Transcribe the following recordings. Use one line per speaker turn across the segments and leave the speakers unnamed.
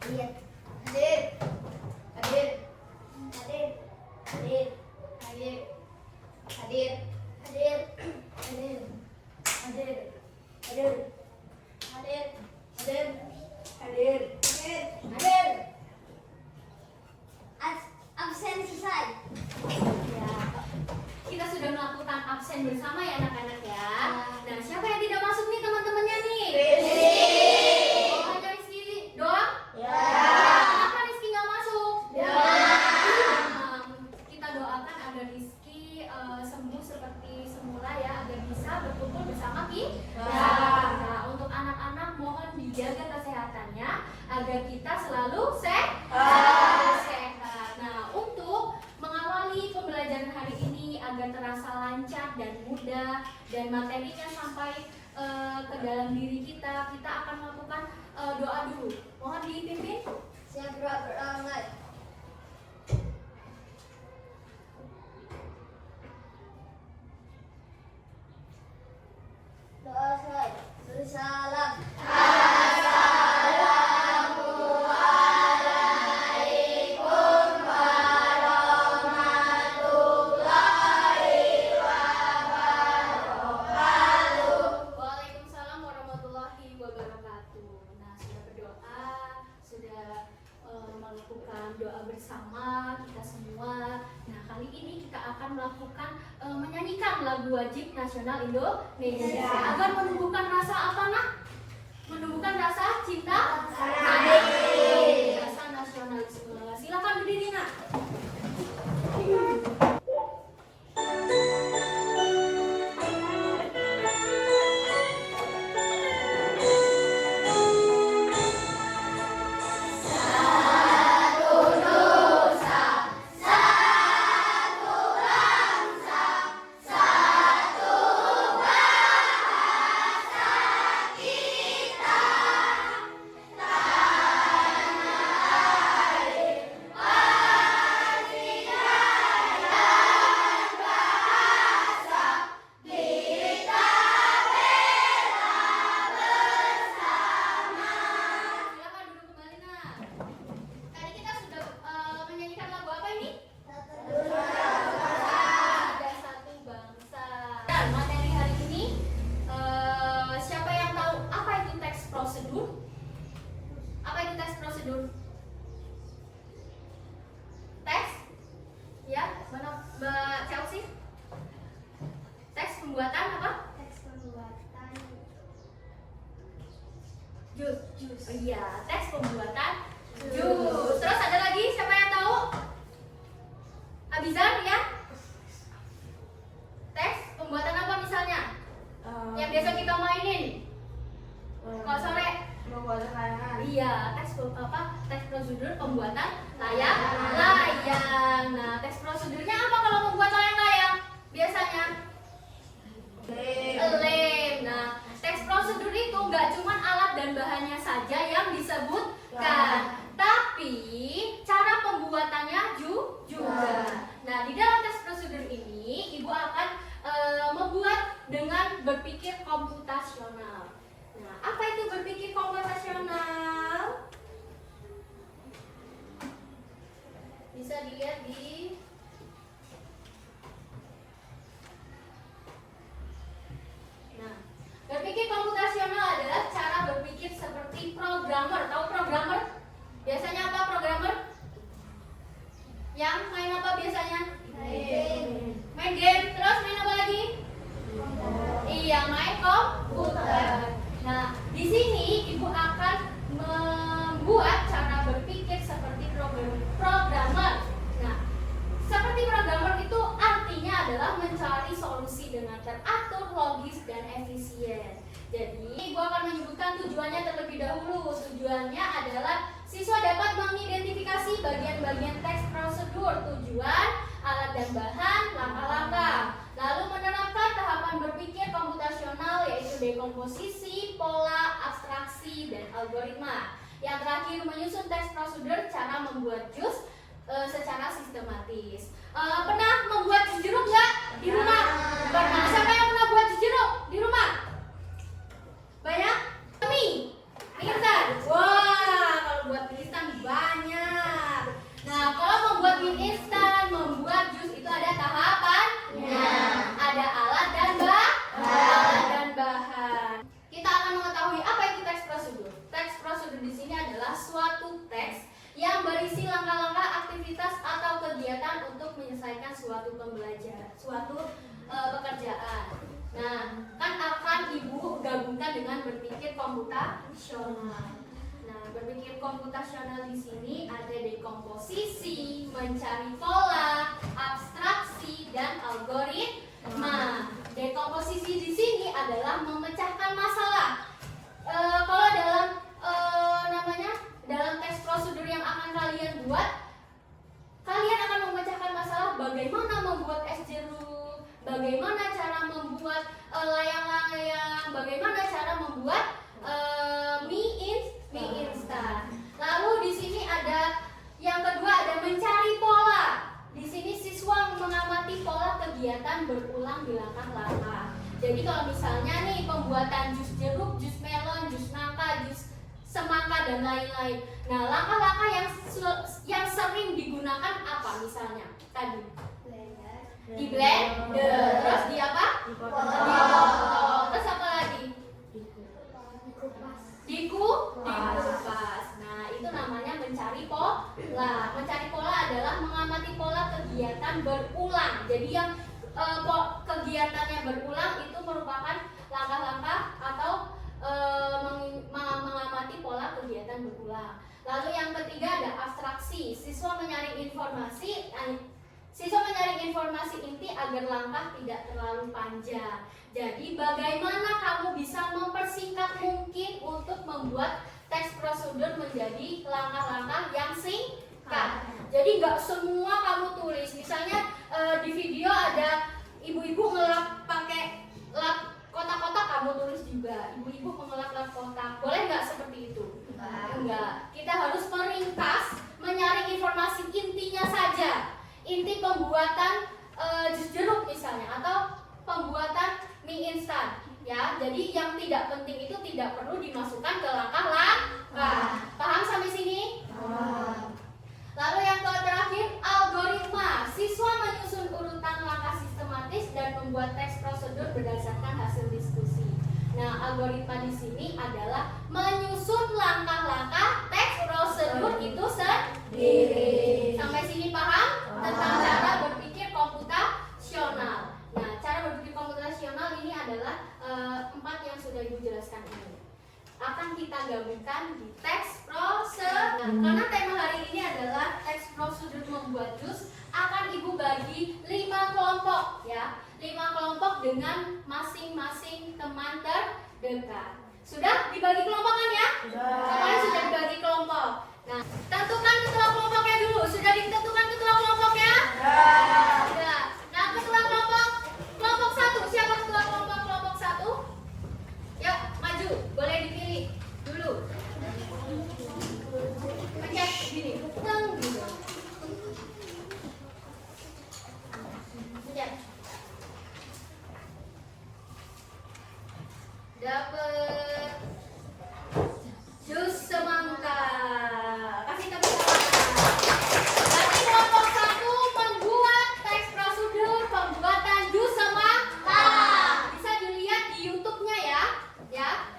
Iya. Hadir. Hadir. Hadir. Hadir. Hadir. Hadir. Hadir. Hadir. Hadir. Hadir. Hadir. Hadir. Hadir. Hadir. Absen selesai.
Ya, kita sudah melakukan absen bersama ya anak-anak ya. Nah, siapa yang tidak masuk nih teman-temannya nih? Oh, hanya Rizky doang?
Ya.
Kenapa Rizky nggak masuk?
Ya.
Kita doakan agar Rizky sembuh seperti semula ya, agar bisa berkumpul bersama kita. Nah, untuk anak-anak mohon dijaga kesehatannya agar kita selalu sehat. Nah, untuk mengawali pembelajaran hari ini agar terasa lancar dan mudah dan materinya sampai ke dalam diri kita akan melakukan doa dulu. Mohon dipimpin.
Siap berangkat. Doa saya. Bersalam.
Waalaikumsalam warahmatullahi wabarakatuh. Nah, sudah berdoa, sudah melakukan doa bersama kita semua. Nah, kali ini kita akan melakukan menyanyikan lagu wajib nasional Indonesia agar menumbuhkan rasa apa nak? Menumbuhkan rasa cinta, rasa nasionalisme. Silakan berdiri nak. Silakan duduk kembali nak. Tadi kita sudah menyanyikan lagu apa ini? Ada satu bangsa. Dan materi hari ini siapa yang tahu apa itu teks prosedur? Apa itu teks prosedur? Teks? Ya, mana Mbak Chelsea? Teks pembuatan apa?
Teks pembuatan
Jus. Oh iya, teks pembuatan jus. Terus ada lagi siapa yang tahu? Abizar ya? Teks pembuatan apa misalnya? Yang biasa kita mainin. Kalau sore?
membuat layangan.
Iya, teks prosedur pembuatan layang. Nah, teks prosedurnya apa kalau membuat layang-layang? Biasanya lem. Nah, teks prosedur itu nggak cuma alat dan bahannya saja yang disebutkan, tapi cara pembuatannya juga. Nah, di dalam teks prosedur ini, Ibu akan membuat dengan berpikir komputasional. Nah, apa itu berpikir komputasional? Bisa dilihat di berpikir komputasional adalah cara berpikir seperti programmer. Tahu programmer? Biasanya apa programmer? Yang main apa biasanya? Main game. Terus main apa lagi? Iya, main komputer. Nah, di sini Ibu akan membuat cara berpikir seperti programmer. Nah, seperti programmer itu artinya adalah mencari solusi dengan teratur, logis, dan efisien. Jadi, Ibu akan menyebutkan tujuannya terlebih dahulu. Tujuannya adalah siswa dapat mengidentifikasi bagian-bagian teks prosedur, tujuan, alat dan bahan, langkah-langkah. Lalu menerapkan tahapan berpikir komputasional yaitu dekomposisi, pola, abstraksi, dan algoritma. Yang terakhir menyusun teks prosedur cara membuat jus secara sistematis. Pernah membuat jus jeruk nggak di rumah? Pernah. Siapa yang pernah buat jus jeruk di rumah? Banyak? Pintar. Wah, kalau buat mie instan berisi langkah-langkah aktivitas atau kegiatan untuk menyelesaikan suatu pekerjaan. Nah, kan akan Ibu gabungkan dengan berpikir komputasional. Nah, berpikir komputasional di sini ada dekomposisi, mencari pola, abstraksi, dan algoritma. Dekomposisi di sini adalah memecahkan masalah. Kalau dalam teks prosedur yang akan kalian buat, kalian akan memecahkan masalah bagaimana membuat es jeruk, bagaimana cara membuat layang-layang, bagaimana cara membuat mie instan. Lalu di sini ada yang kedua, ada mencari pola. Di sini siswa mengamati pola kegiatan berulang di langkah-langkah. Jadi kalau misalnya nih pembuatan jus jeruk, jus melon, jus nangka, jus semangka dan lain-lain. Nah, langkah-langkah yang sering digunakan apa misalnya? Tadi di blender, terus di apa? Dipotong. Terus apa lagi? Dikupas. Nah, itu namanya mencari pola. Mencari pola adalah mengamati pola kegiatan berulang. Jadi yang kegiatannya berulang itu merupakan langkah-langkah atau mengamati pola kegiatan berulang. Lalu yang ketiga ada abstraksi. Siswa menyaring informasi inti agar langkah tidak terlalu panjang. Jadi bagaimana kamu bisa mempersingkat mungkin untuk membuat teks prosedur menjadi langkah-langkah yang singkat. Jadi nggak semua kamu tulis. Misalnya di video ada ibu-ibu ngelap pakai lap kotak-kotak, kamu tulis juga. Ibu-ibu mengelap lap kotak. Boleh nggak seperti itu? Enggak. Kita harus meringkas, menyaring informasi intinya saja. Inti pembuatan jus jeruk misalnya, atau pembuatan mie instan. Ya, jadi yang tidak penting itu tidak perlu dimasukkan ke langkah-langkah. Paham sampai sini? Lalu yang terakhir, algoritma. Siswa menyusun urutan langkah sistematis dan membuat teks prosedur berdasarkan hasil diskusi. Nah, algoritma di sini adalah menyusun langkah-langkah teks prosedur itu sendiri. Sampai sini paham tentang cara berpikir komputasional. Nah, cara berpikir komputasional ini adalah 4 yang sudah Ibu jelaskan ini. Akan kita gabungkan di teks prosedur. Karena tema hari ini adalah teks prosedur membuat jus, akan Ibu bagi 5 kelompok ya. 5 kelompok dengan masing-masing teman terdekat. Sudah dibagi kelompok kan ya? Semuanya sudah dibagi kelompok. Nah, tentukan ketua kelompoknya dulu. Sudah ditentukan ketua kelompoknya? Sudah. Nah, ketua kelompok 1. Siapa ketua kelompok 1? Yuk, maju. Boleh dipilih dulu. Pencet gini. Teng gitu. Pencet. Dapat jus semangka. Kasih tepuk tangan. Berarti kelompok 1 membuat teks prosedur pembuatan jus semangka. Bisa dilihat di YouTube-nya ya.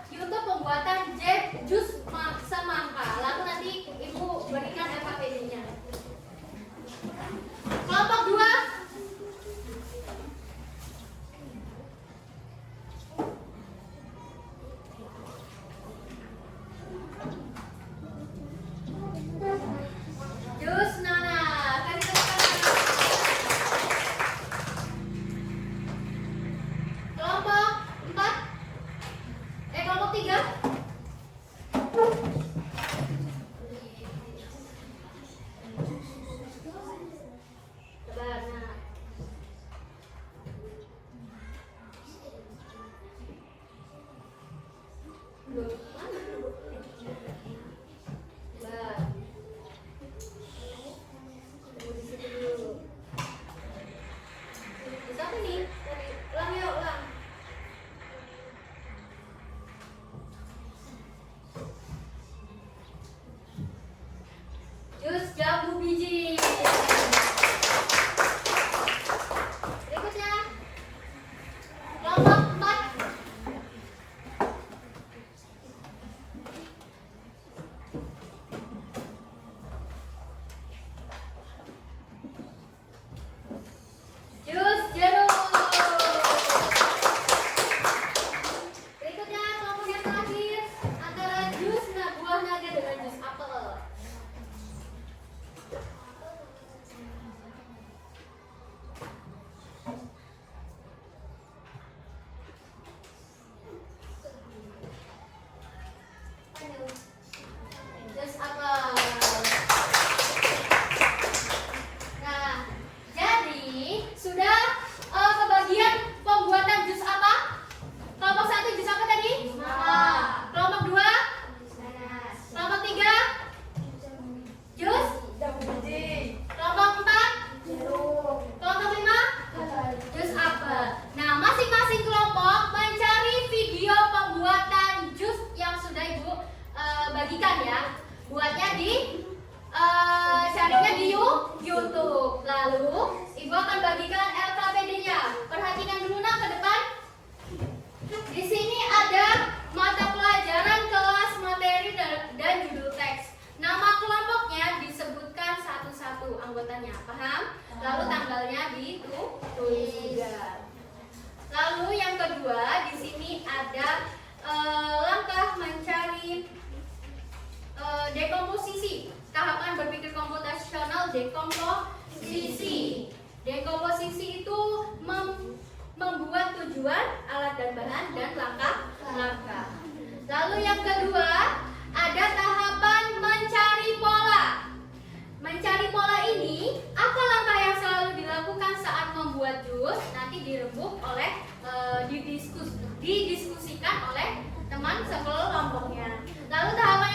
YouTube pembuatan jus semangka. Lalu nanti Ibu berikan FAQD-nya. Kelompok 2. Jus nanas. Kasih tepuk tangan. Kelompok 4. Kelompok 3. Sabar, nah. Loh, mana? Sabar. Tunggu di situ dulu. Bisa apa nih? Ulang yuk, ulang. Jus jambu biji. Berikutnya kelompok 4. tulisnya, paham? Lalu tanggalnya ditulis juga. Lalu yang kedua di sini ada langkah mencari dekomposisi. Tahapan berpikir komputasional dekomposisi. Dekomposisi itu membuat tujuan, alat dan bahan, dan langkah-langkah. Lalu yang kedua ada tahapan mencari pola. Mencari pola ini, apa langkah yang selalu dilakukan saat membuat jus? Nanti dirembuk oleh didiskusikan oleh teman sekelompoknya. Lalu tahapan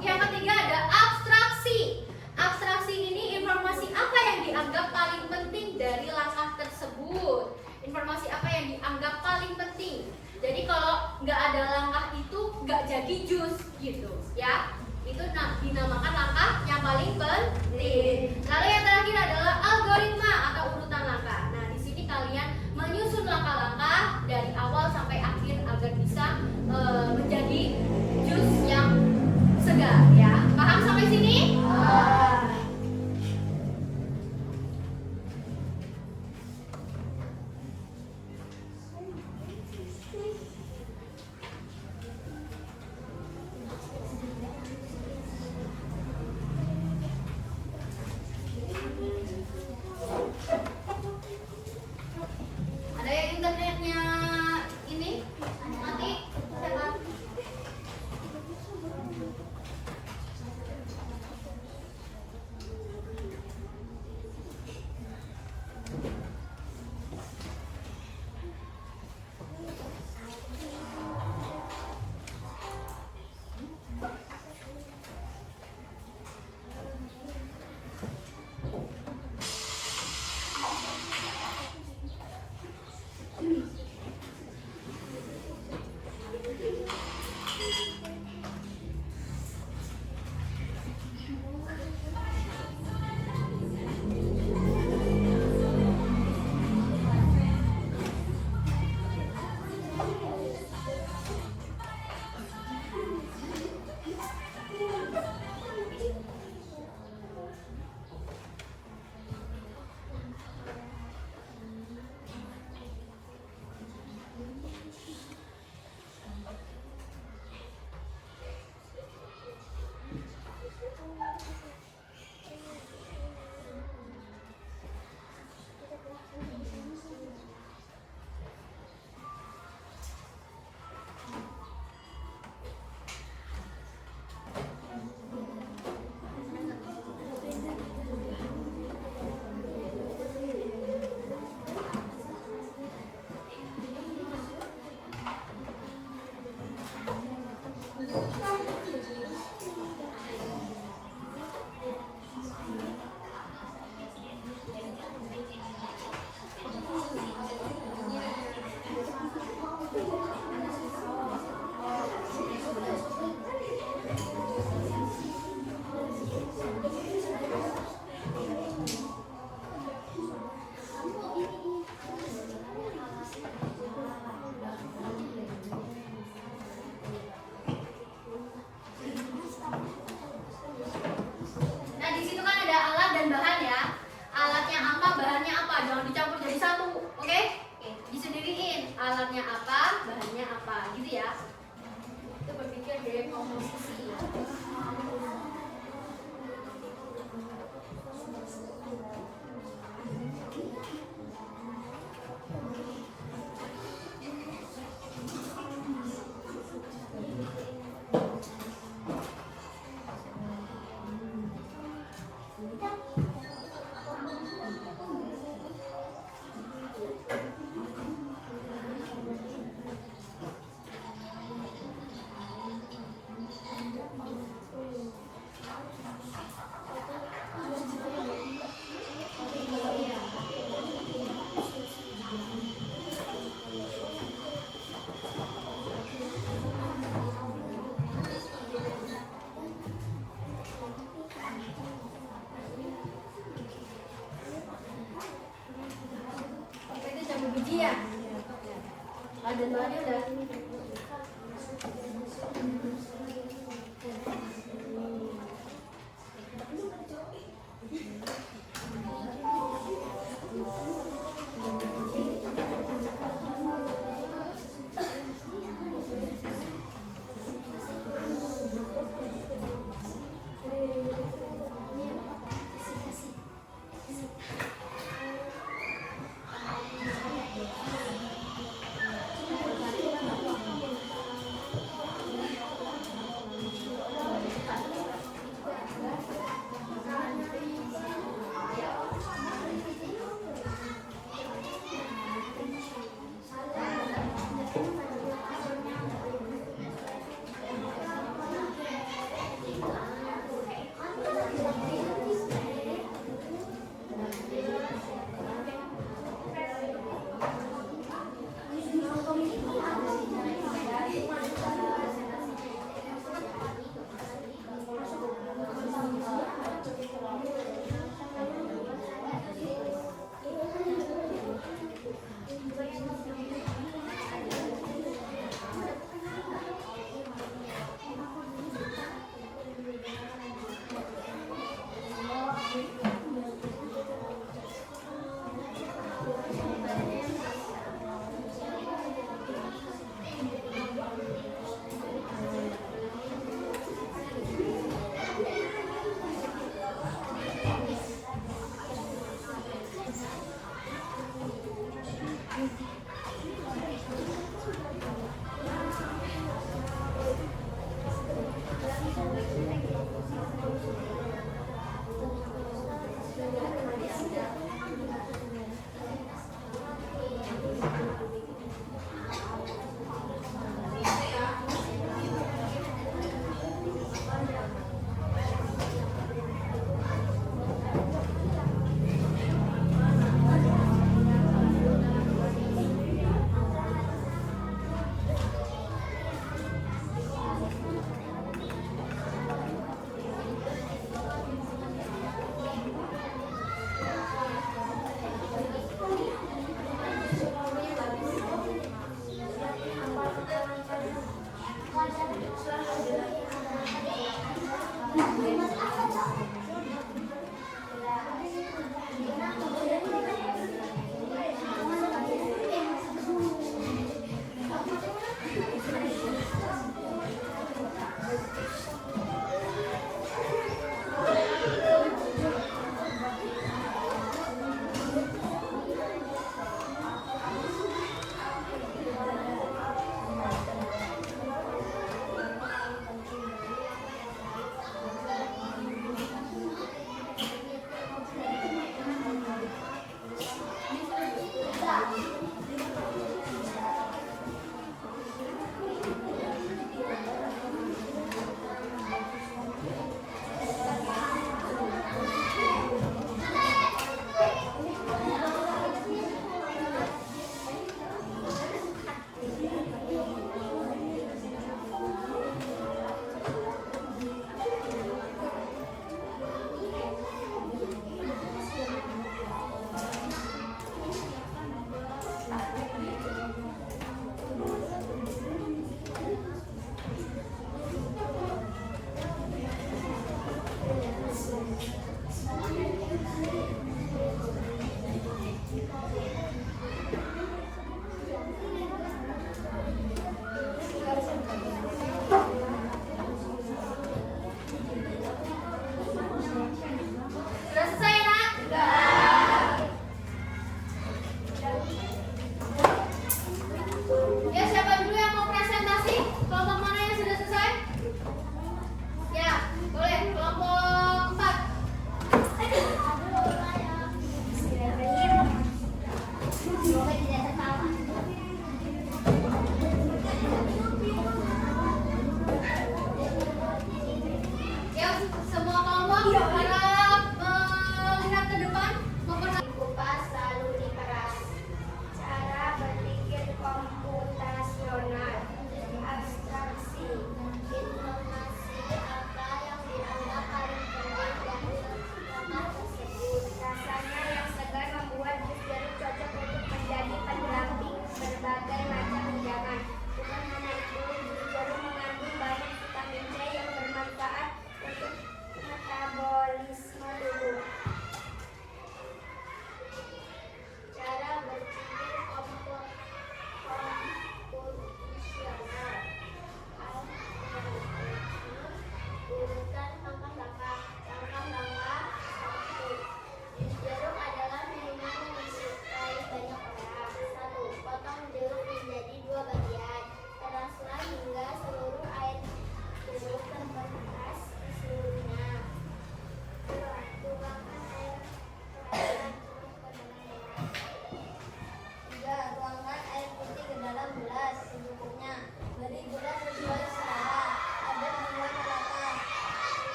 yang ketiga ada abstraksi. Abstraksi ini informasi apa yang dianggap paling penting dari langkah tersebut. Informasi apa yang dianggap paling penting. Jadi kalau nggak ada langkah itu nggak jadi jus gitu ya. Itu dinamakan langkah yang paling penting. Lalu yang terakhir adalah algoritma atau urutan langkah. Nah, di sini kalian menyusun langkah-langkah dari awal sampai akhir agar bisa menjadi jus yang segar ya. Paham sampai sini? Ada yang internetnya ini mati? Sehat? alatnya apa, bahannya apa, gitu ya. Itu berpikir dari komposisi. Ujian. Ada bahannya udah.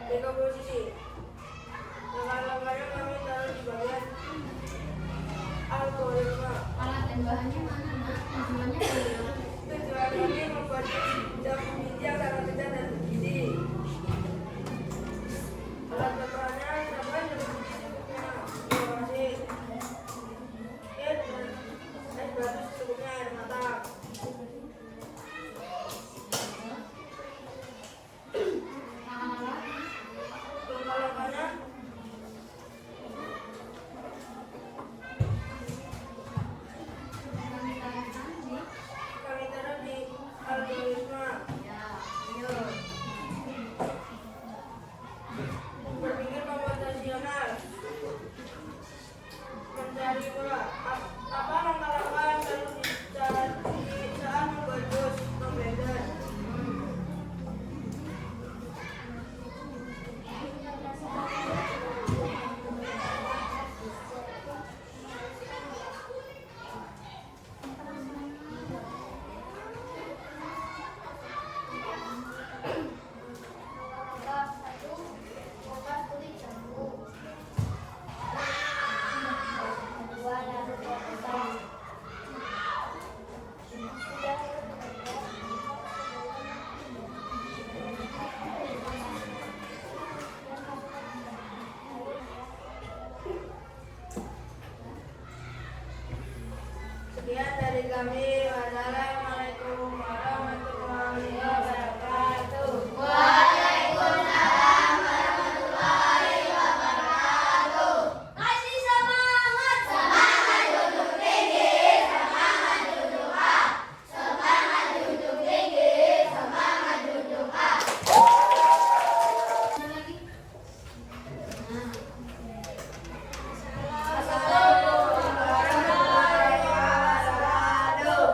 Dekomposisi. Langkah-langkahnya kami taruh di bagian algoritma.
Alat dan bahannya mana, Nak? Tujuannya bagaimana?
Tujuan ini membuat jam biji yang sangat kencang dan bergizi. Alat bahannya dapat berbiji cukupnya. Informasi. Es batu secukupnya air matang.
Alat
Langkah-langkahnya
kami tanyakan di
kami taruh di algoritma.
ya, yuk.
Berpikir komputasional. Mencari pola. Apa langkah-langkah yang perlu dicari saat membuat bus blender?
Langkah 1, bongkar kulit jambu. 2, naruh potongan. 3,
Sekian dari kami. Wassalamualaikum warahmatullahi wabarakatuh.
Kasih semangat. Semangat duduk tinggi. Semangat duduk hak. Semangat duduk tinggi. Semangat duduk hak.
Mana lagi? Nah,
Assalamualaikum warahmatullahi wabarakatuh.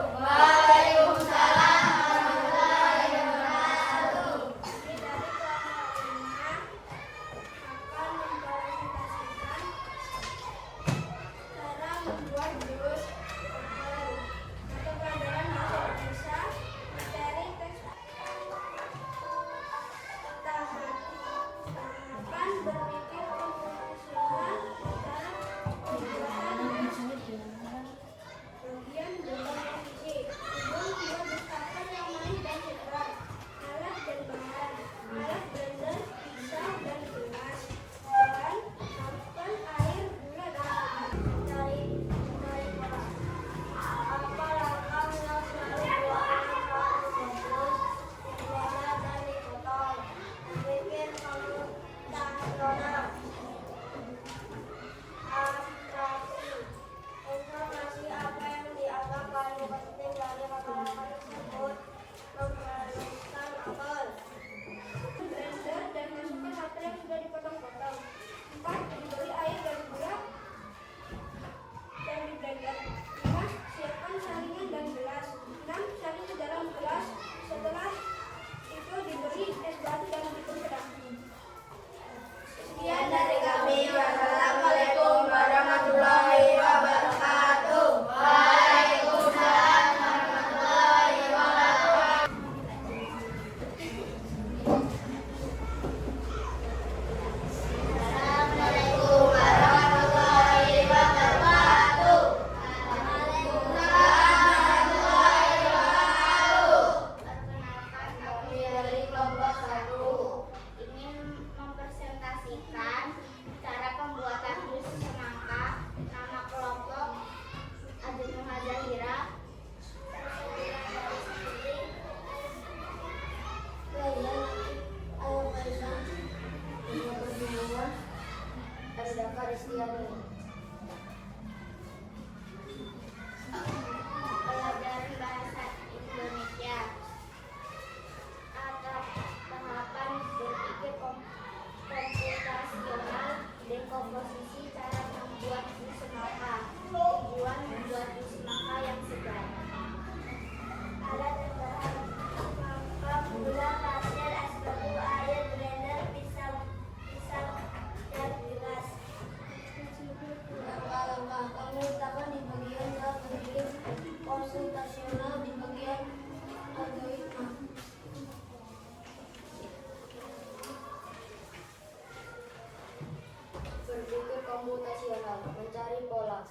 mencari pola.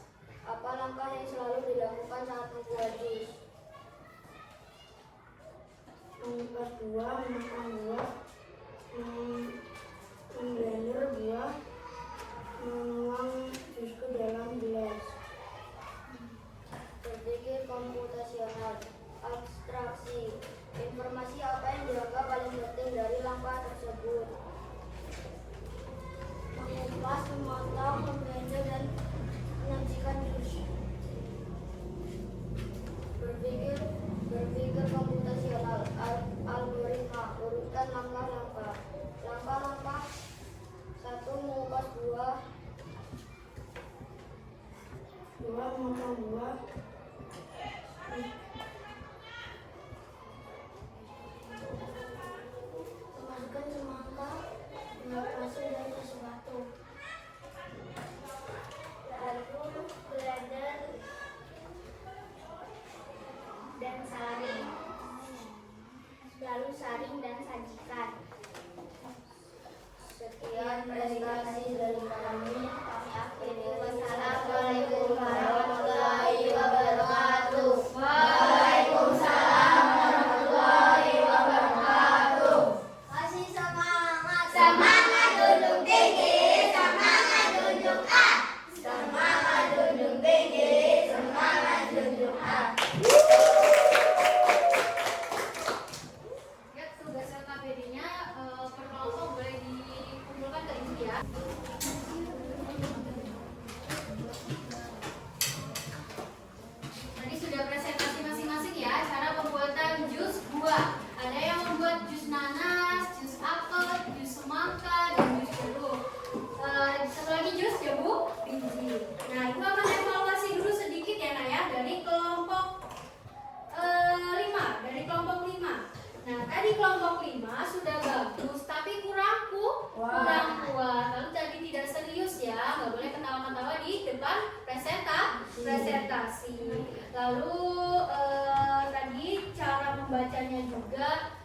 Apa langkah yang selalu dilakukan saat membuat jus?
Mengupas buah, menekan buah, memblender buah, menuang jus ke dalam gelas.
Berpikir komputasional. Abstraksi. Informasi apa yang dianggap paling penting dari langkah tersebut?
Mengupas, memotong, memblender, dan menyajikan jus.
Berpikir komputasional. Algoritma. Urutan langkah-langkah. Langkah-langkah 1. Mengupas buah.
2. Memotong buah.
Memasukkan semangka, pasir dan es batu. Lalu blender dan saring. Lalu saring dan sajikan. Sekian presentasi dari kami. Kami akhiri. Wassalamualaikum warahmatullahi wabarakatuh. Waalaikumsalam warahmatullahi wabarakatuh. Kasih semangat. Semangat junjung tinggi. Semangat junjung A. Semangat junjung tinggi. Semangat junjung A.
Ya, tugas LKPD-nya per kelompok boleh dikumpulkan ke ibu ya. Tadi sudah presentasi masing-masing ya, cara pembuatan jus buah. Ada yang membuat jus nanas, jus apel, jus semangka, dan jus jeruk. Satu lagi jus jambu biji. Nah, ibu akan evaluasi dulu sedikit ya, Nak ya, dari kelompok 5, dari kelompok 5. Nah, tadi kelompok 5 sudah bagus, tapi kurang kuat. Lalu tadi tidak serius ya, nggak boleh ketawa-ketawa di depan presentasi. Lalu tadi cara membacanya juga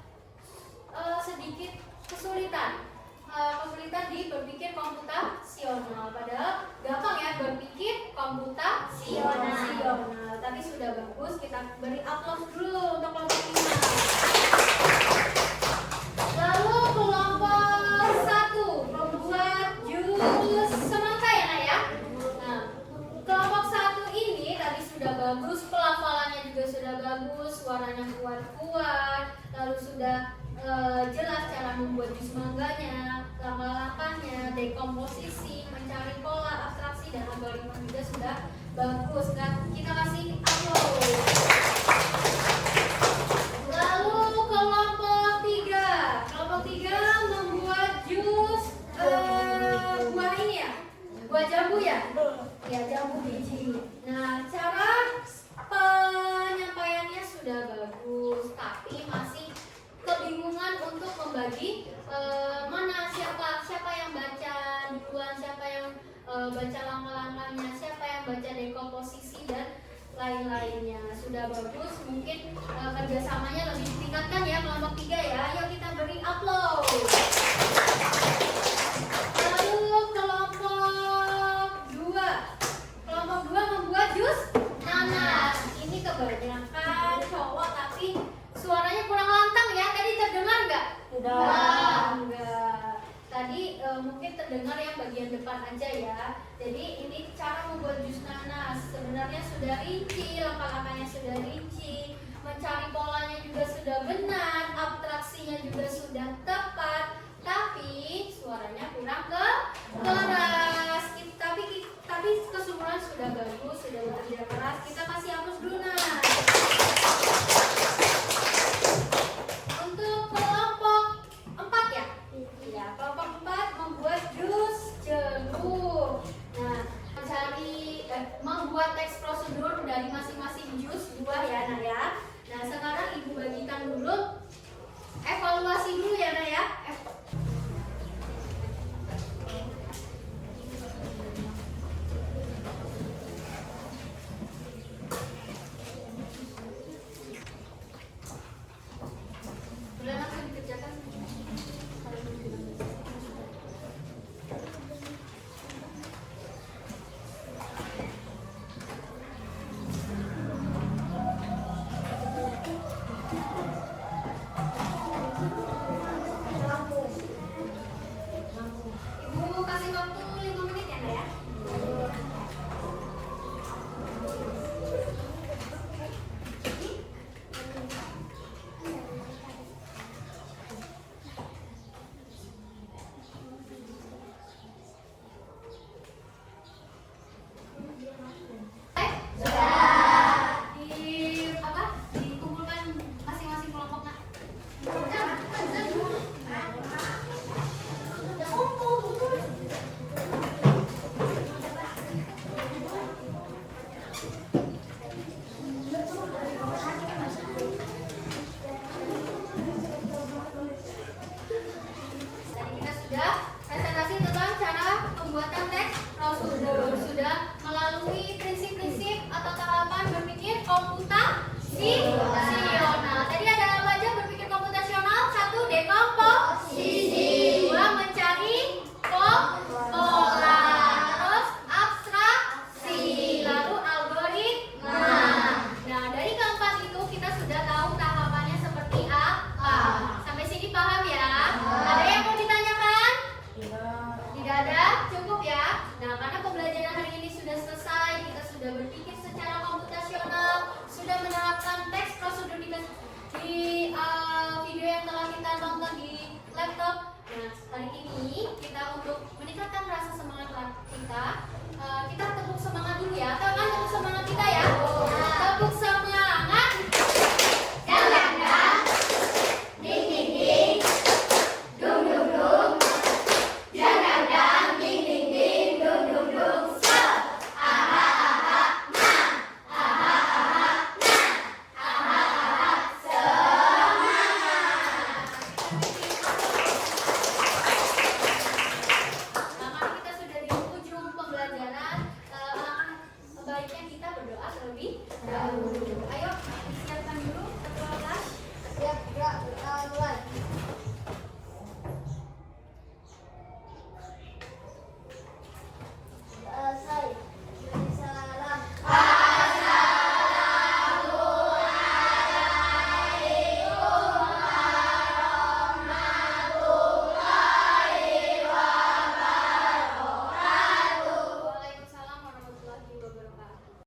sedikit kesulitan. Kesulitan di berpikir komputasional. Padahal gampang ya berpikir komputasional. Tapi sudah bagus, kita beri aplaus dulu untuk kelompok 5. Lalu kelompok 1 membuat jus semangka ya, Nak ya. Nah, kelompok 1 ini tadi sudah bagus, pelafalannya juga sudah bagus, suaranya kuat-kuat, lalu sudah jelas cara membuat jus mangganya, langkah-langkahnya, dekomposisi, mencari pola, abstraksi, dan algoritma juga sudah bagus. Nah, kita kasih aplaus. Lalu kelompok 3 membuat jus buah ini ya, buah jambu ya, jambu biji. Nah, cara penyampaiannya sudah bagus, tapi masih kebingungan untuk membagi mana siapa yang baca duluan, siapa yang baca langkah-langkahnya, siapa yang baca dekomposisi dan lain-lainnya. Sudah bagus, mungkin kerjasamanya lebih ditingkatkan ya kelompok 3 ya. Ayo kita beri aplaus. Lalu kelompok 2 membuat jus nanas. Ini kebanyakan cowok tapi suaranya kurang lantang ya. Tadi terdengar nggak? Enggak. Tadi mungkin terdengar yang bagian depan aja ya. Jadi ini cara membuat jus nanas. Sebenarnya sudah rinci, langkah-langkahnya sudah rinci, mencari polanya juga sudah benar, abstraksinya juga sudah tepat, tapi suaranya kurang keras. Tapi keseluruhan sudah bagus, sudah bekerja keras. Kita kasih aplaus dulu, Nah. Untuk kelompok 4 ya? Iya, kelompok 4 membuat jus jeruk. Nah, membuat teks prosedur dari masing-masing jus buah ya, Nah ya. Nah, sekarang Ibu bagikan dulu, evaluasi dulu ya, Nah ya. untuk meningkatkan rasa semangat kita, kita tepuk semangat dulu ya. Tahu kan tepuk semangat kita ya? Tepuk semangat. Dang dang, ding ding ding, dung dung dung. Dang dang dang, ding ding ding, dung dung dung. So, aha aha na, aha aha na, aha aha semangat. Karena kita sudah di ujung pembelajaran, alangkah baiknya kita berdoa terlebih dahulu.